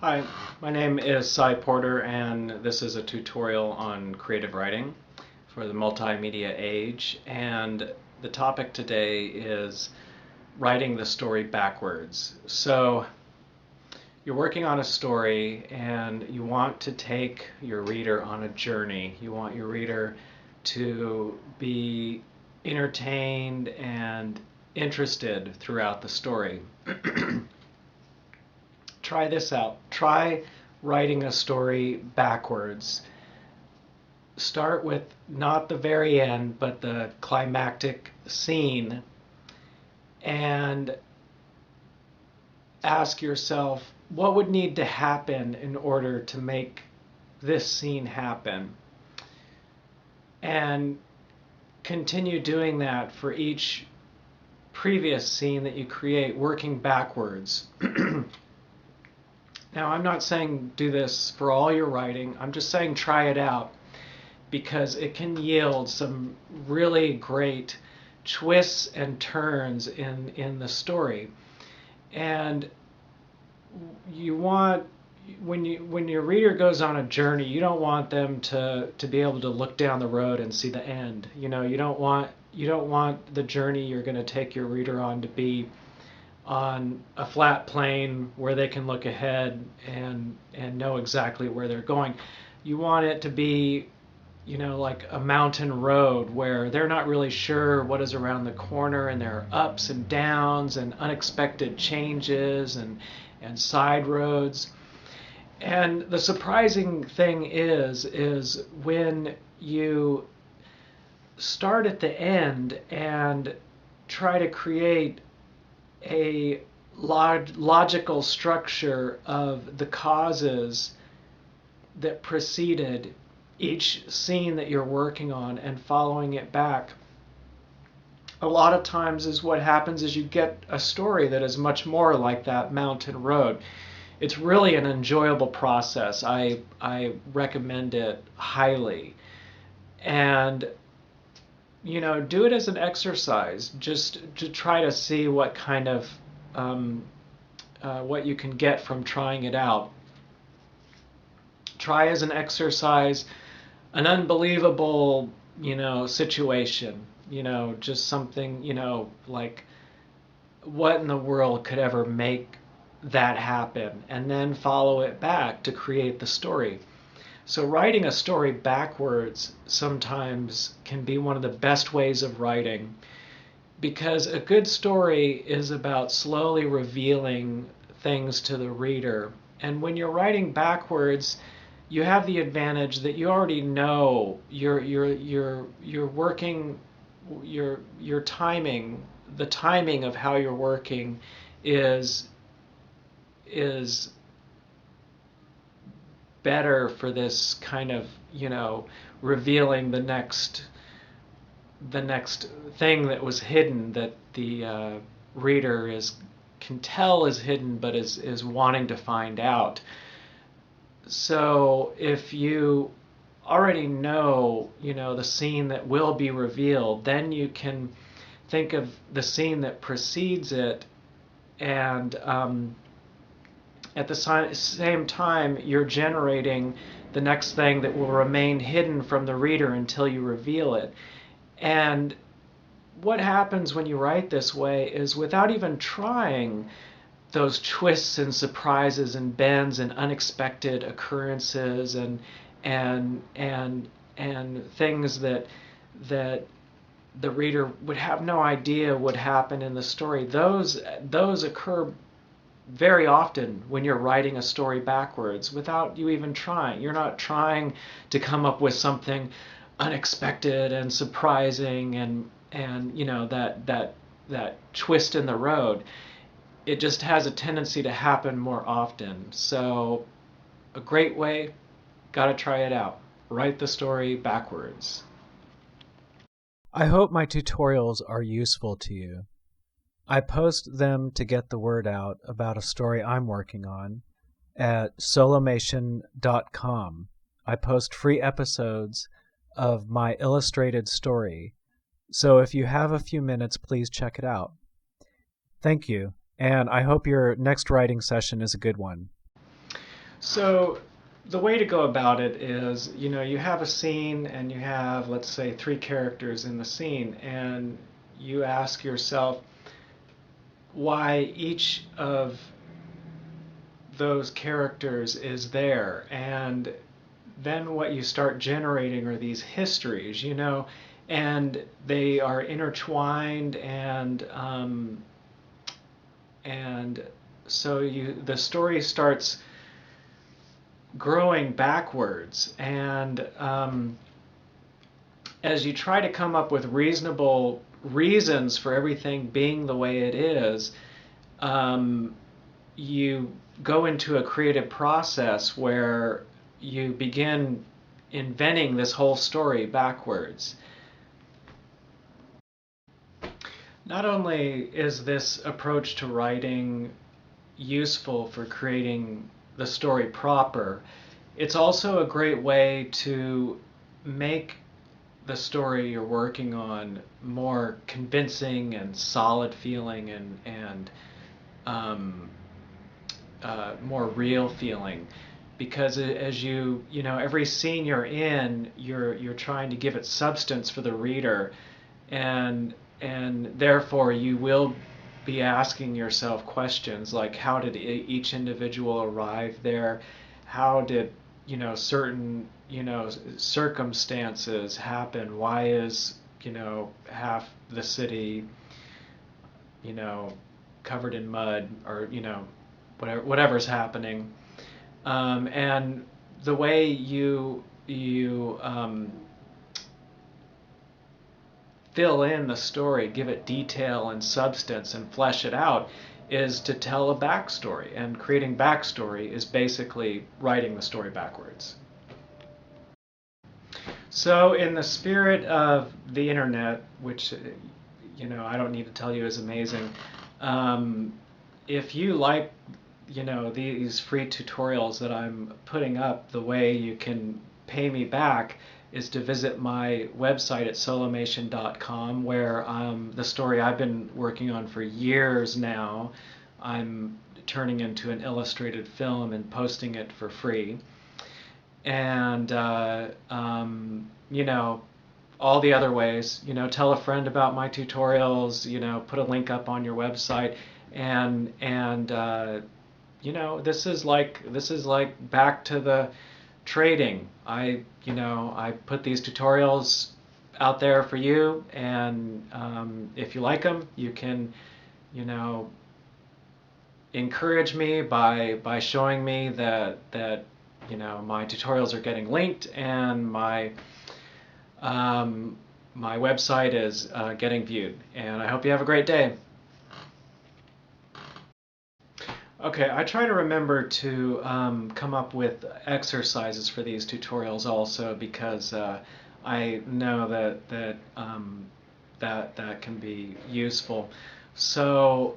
Hi, my name is Cy Porter, and this is a tutorial on creative writing for the multimedia age. And the topic today is writing the story backwards. So you're working on a story and you want to take your reader on a journey. You want your reader to be entertained and interested throughout the story. Try this out. Try writing a story backwards. Start with not the very end, but the climactic scene, and ask yourself what would need to happen in order to make this scene happen. And continue doing that for each previous scene that you create, working backwards. Now, I'm not saying do this for all your writing. I'm just saying try it out because it can yield some really great twists and turns in the story. And you want when your reader goes on a journey, you don't want them to be able to look down the road and see the end. You don't want the journey you're going to take your reader on to be on a flat plane where they can look ahead and know exactly where they're going. You want it to be, like a mountain road where they're not really sure what is around the corner, and there are ups and downs and unexpected changes and side roads. And the surprising thing is when you start at the end and try to create a logical structure of the causes that preceded each scene that you're working on and following it back. A lot of times is what happens is you get a story that is much more like that mountain road. It's really an enjoyable process. I recommend it highly. And do it as an exercise, just to try to see what kind of what you can get from trying it out. Try as an exercise an unbelievable, situation. Just something, like what in the world could ever make that happen, and then follow it back to create the story. So writing a story backwards sometimes can be one of the best ways of writing, because a good story is about slowly revealing things to the reader. And when you're writing backwards, you have the advantage that you already know you're working your timing. The timing of how you're working is better for this kind of, revealing the next thing that was hidden, that the reader can tell is hidden, but is wanting to find out. So if you already know, the scene that will be revealed, then you can think of the scene that precedes it, and at the same time, you're generating the next thing that will remain hidden from the reader until you reveal it. And what happens when you write this way is, without even trying, those twists and surprises and bends and unexpected occurrences and things that the reader would have no idea would happen in the story, those occur very often when you're writing a story backwards without you even trying. You're not trying to come up with something unexpected and surprising and that twist in the road. It just has a tendency to happen more often. So a great way, gotta try it out. Write the story backwards. I hope my tutorials are useful to you. I post them to get the word out about a story I'm working on at solomation.com. I post free episodes of my illustrated story, so if you have a few minutes, please check it out. Thank you, and I hope your next writing session is a good one. So the way to go about it is, you have a scene and you have, let's say, three characters in the scene, and you ask yourself why each of those characters is there. And then what you start generating are these histories, and they are intertwined, and so the story starts growing backwards, and as you try to come up with reasonable reasons for everything being the way it is, you go into a creative process where you begin inventing this whole story backwards. Not only is this approach to writing useful for creating the story proper, it's also a great way to make the story you're working on more convincing and solid feeling, and um, more real feeling, because as every scene you're in, you're trying to give it substance for the reader, and therefore you will be asking yourself questions like, how did each individual arrive there? How did certain circumstances happen? Why is half the city you know covered in mud, or whatever's happening, and the way you fill in the story, give it detail and substance, and flesh it out, is to tell a backstory. And creating backstory is basically writing the story backwards. So, in the spirit of the internet, which I don't need to tell you is amazing, if you like these free tutorials that I'm putting up, the way you can pay me back is to visit my website at solomation.com, where the story I've been working on for years now, I'm turning into an illustrated film and posting it for free. And all the other ways, tell a friend about my tutorials, put a link up on your website, and this is like back to the trading. I put these tutorials out there for you, and if you like them, you can you know encourage me by showing me that my tutorials are getting linked, and um, my website is getting viewed. And I hope you have a great day. Okay, I try to remember to come up with exercises for these tutorials also, because I know that can be useful. So,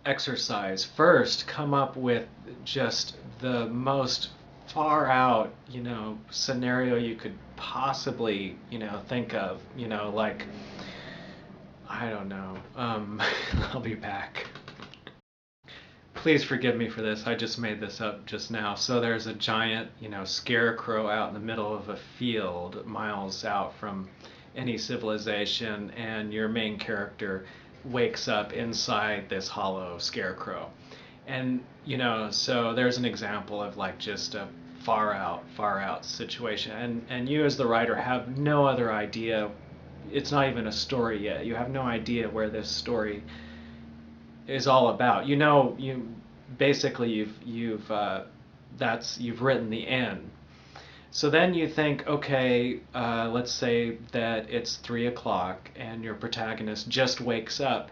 exercise. First, come up with just the most far out, scenario you could possibly, think of, like, I don't know. I'll be back. Please forgive me for this. I just made this up just now. So there's a giant, scarecrow out in the middle of a field, miles out from any civilization, and your main character wakes up inside this hollow scarecrow. And, so there's an example of like just a far out situation. And you as the writer have no other idea. It's not even a story yet. You have no idea where this story is all about. You basically you've written the end. So then you think, okay, let's say that it's 3 o'clock and your protagonist just wakes up,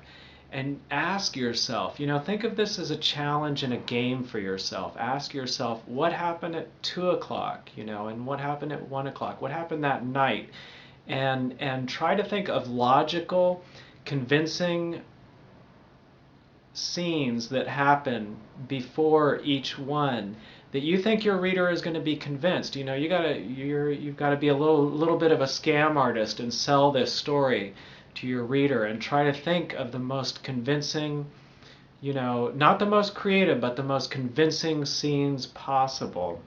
and ask yourself, think of this as a challenge and a game for yourself. Ask yourself, what happened at 2 o'clock, and what happened at 1 o'clock? What happened that night? And try to think of logical, convincing scenes that happen before each one, that you think your reader is going to be convinced. You've got to be a little bit of a scam artist and sell this story to your reader, and try to think of the most convincing not the most creative, but the most convincing scenes possible.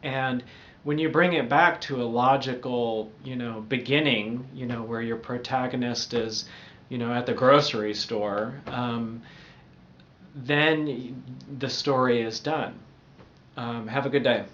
And when you bring it back to a logical, beginning, where your protagonist is, at the grocery store, then the story is done. Have a good day.